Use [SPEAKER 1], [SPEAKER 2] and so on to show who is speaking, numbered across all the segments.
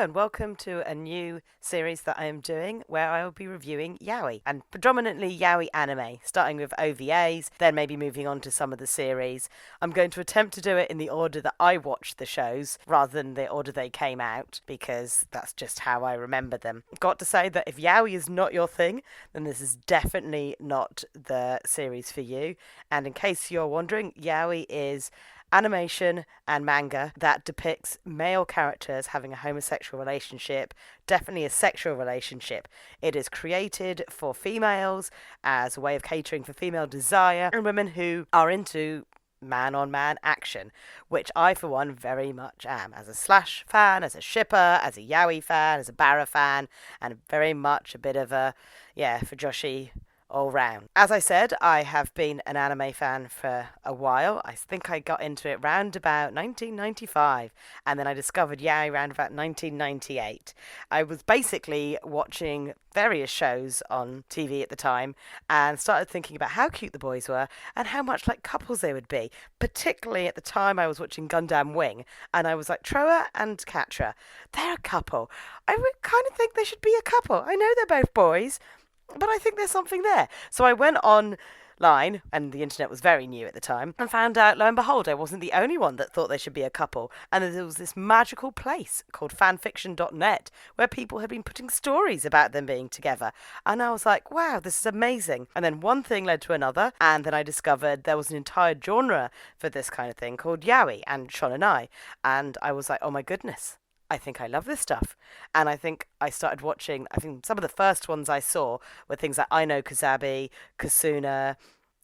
[SPEAKER 1] and welcome to a new series that I am doing where I will be reviewing Yaoi, and predominantly Yaoi anime, starting with OVAs, then maybe moving on to some of the series. I'm going to attempt to do it in the order that I watched the shows, rather than the order they came out, because that's just how I remember them. Got to say that if Yaoi is not your thing, then this is definitely not the series for you. And in case you're wondering, Yaoi is animation and manga that depicts male characters having a homosexual relationship, definitely a sexual relationship. It is created for females as a way of catering for female desire and women who are into man on man action, which I, for one, very much am. As a Slash fan, as a shipper, as a Yaoi fan, as a Barra fan, and very much a bit of a, for Joshi all round. As I said, I have been an anime fan for a while. I think I got into it round about 1995, and then I discovered Yaoi round about 1998. I was basically watching various shows on TV at the time and started thinking about how cute the boys were and how much like couples they would be. Particularly at the time I was watching Gundam Wing, and I was like, Troa and Catra, they're a couple. I would kind of think they should be a couple. I know they're both boys, but I think there's something there. So I went online, and the internet was very new at the time, and found out, lo and behold, I wasn't the only one that thought they should be a couple. And there was this magical place called fanfiction.net where people had been putting stories about them being together. And I was like, wow, this is amazing. And then one thing led to another, and then I discovered there was an entire genre for this kind of thing called Yaoi and Shonenai. And I was like, oh my goodness, I think I love this stuff. And I think I started watching, I think some of the first ones I saw were things like I Know Kusabi, Kasuna,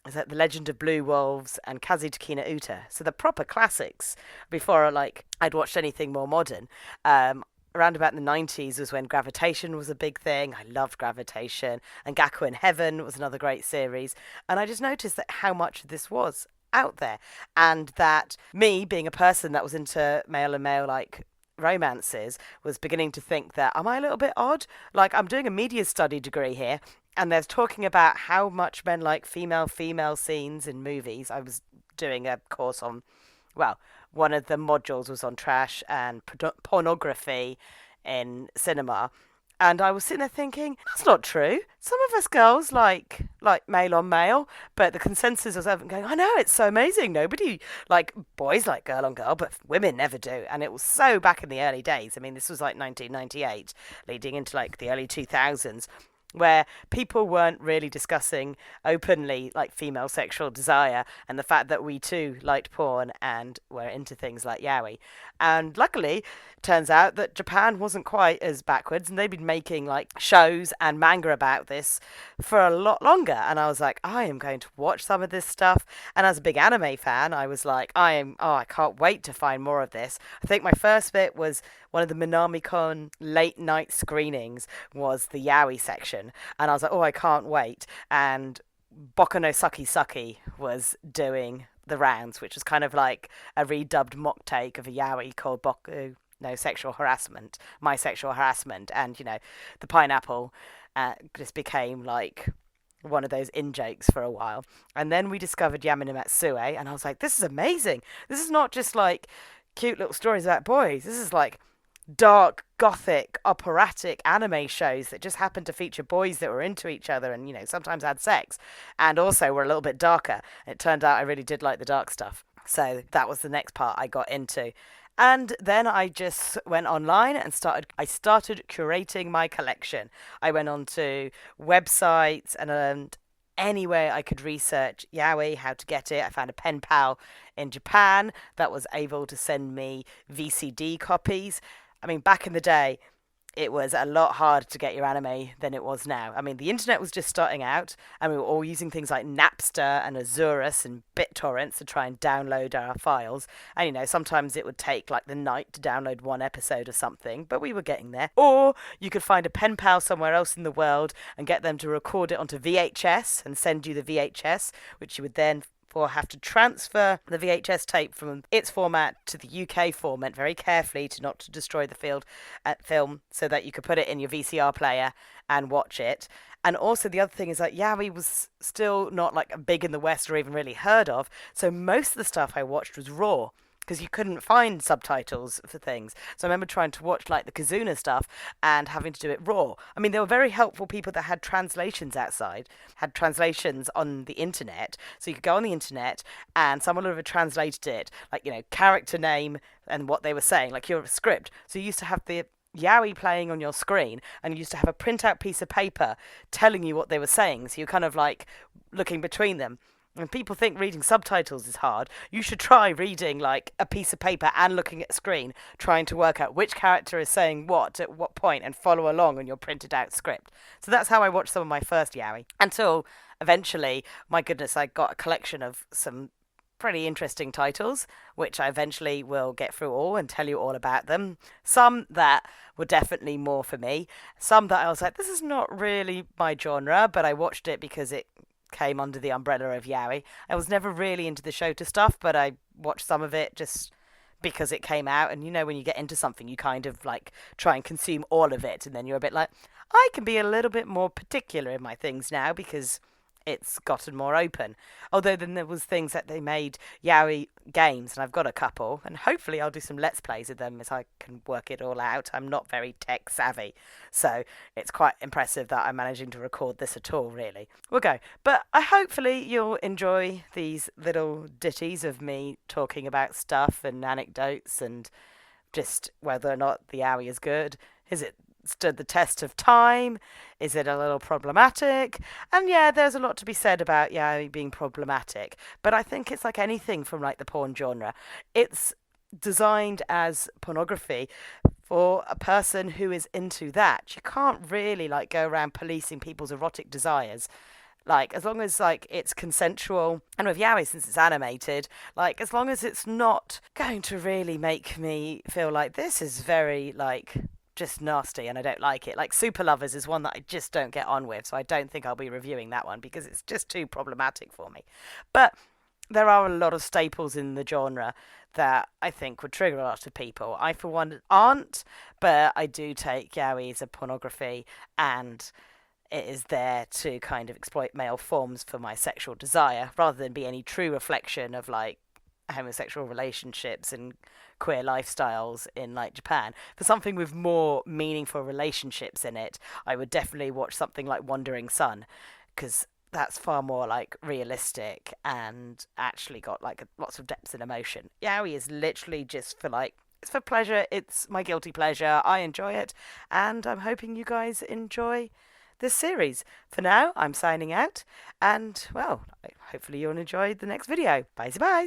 [SPEAKER 1] is that The Legend of Blue Wolves, and Kazu Takina Uta. So the proper classics before I'd watched anything more modern. Around about the 90s was when Gravitation was a big thing. I loved Gravitation. And Gaku in Heaven was another great series. And I just noticed that how much this was out there. And that me, being a person that was into male and male romances, was beginning to think that, am I a little bit odd? Like, I'm doing a media study degree here, and there's talking about how much men like female scenes in movies. I was doing a course on, one of the modules was on trash and pornography in cinema. And I was sitting there thinking, that's not true. Some of us girls like male on male, but the consensus was going, I know, it's so amazing. Nobody, boys like girl on girl, but women never do. And it was so back in the early days. I mean, this was 1998, leading into the early 2000s, where people weren't really discussing openly female sexual desire and the fact that we too liked porn and were into things like yaoi. And luckily, turns out that Japan wasn't quite as backwards, and they'd been making shows and manga about this for a lot longer. And I was like, I am going to watch some of this stuff. And as a big anime fan, I was like, I can't wait to find more of this. I think my first bit was one of the Minami-con late night screenings was the yaoi section. And I was like, I can't wait. And Boku no Saki Saki was doing the rounds, which was kind of like a redubbed mock take of a yaoi called Boku no Sexual Harassment, My Sexual Harassment. And, the pineapple just became one of in in-jokes for a while. And then we discovered Yamane Matsue, and I was like, this is amazing. This is not just cute little stories about boys. This is dark, gothic, operatic anime shows that just happened to feature boys that were into each other and, sometimes had sex. And also were a little bit darker. It turned out I really did like the dark stuff. So that was the next part I got into. And then I just went online and started curating my collection. I went on to websites and anywhere I could research yaoi, how to get it. I found a pen pal in Japan that was able to send me VCD copies. I mean, back in the day, it was a lot harder to get your anime than it was now. I mean, the internet was just starting out, and we were all using things like Napster and Azurus and BitTorrents to try and download our files. And, sometimes it would take the night to download one episode or something, but we were getting there. Or you could find a pen pal somewhere else in the world and get them to record it onto VHS and send you the VHS, which you would then have to transfer the VHS tape from its format to the UK format very carefully to not to destroy the film, so that you could put it in your VCR player and watch it. And also the other thing is yaoi was still not big in the West or even really heard of, so most of the stuff I watched was raw, because you couldn't find subtitles for things. So I remember trying to watch like the Kazuna stuff and having to do it raw. I mean, there were very helpful people that had translations had translations on the internet. So you could go on the internet and someone would have translated it, like, character name and what they were saying, like your script. So you used to have the Yaoi playing on your screen, and you used to have a printout piece of paper telling you what they were saying. So you're kind of like looking between them. And people think reading subtitles is hard. You should try reading like a piece of paper and looking at a screen, trying to work out which character is saying what at what point and follow along on your printed out script. So that's how I watched some of my first Yaoi. Until eventually, my goodness, I got a collection of some pretty interesting titles, which I eventually will get through all and tell you all about them. Some that were definitely more for me. Some that I was like, this is not really my genre, but I watched it because it came under the umbrella of Yaoi. I was never really into the Shota stuff, but I watched some of it just because it came out. And when you get into something, you kind of like try and consume all of it, and then you're a bit like, I can be a little bit more particular in my things now because it's gotten more open. Although then there was things that they made Yaoi games, and I've got a couple, and hopefully I'll do some Let's Plays of them as I can work it all out. I'm not very tech savvy, so it's quite impressive that I'm managing to record this at all, really. We'll go. But hopefully you'll enjoy these little ditties of me talking about stuff and anecdotes and just whether or not the Yaoi is good. Is it stood the test of time? Is it a little problematic? And yeah, there's a lot to be said about being problematic, but I think it's like anything from like the porn genre. It's designed as pornography for a person who is into that. You can't really like go around policing people's erotic desires. Like, as long as like it's consensual, and with Yaoi, since it's animated, like as long as it's not going to really make me feel like this is very like just nasty and I don't like it. Like Super Lovers is one that I just don't get on with, so I don't think I'll be reviewing that one because it's just too problematic for me. But there are a lot of staples in the genre that I think would trigger a lot of people. I, for one, aren't, but I do take Yaoi as a pornography, and it is there to kind of exploit male forms for my sexual desire rather than be any true reflection of like homosexual relationships and queer lifestyles in like Japan. For something with more meaningful relationships in it, I would definitely watch something like Wandering Sun, because that's far more like realistic and actually got like lots of depth and emotion. Yaoi is literally just for like, it's for pleasure. It's my guilty pleasure. I enjoy it, and I'm hoping you guys enjoy this series. For now, I'm signing out, and well, hopefully you'll enjoy the next video. Bye-bye.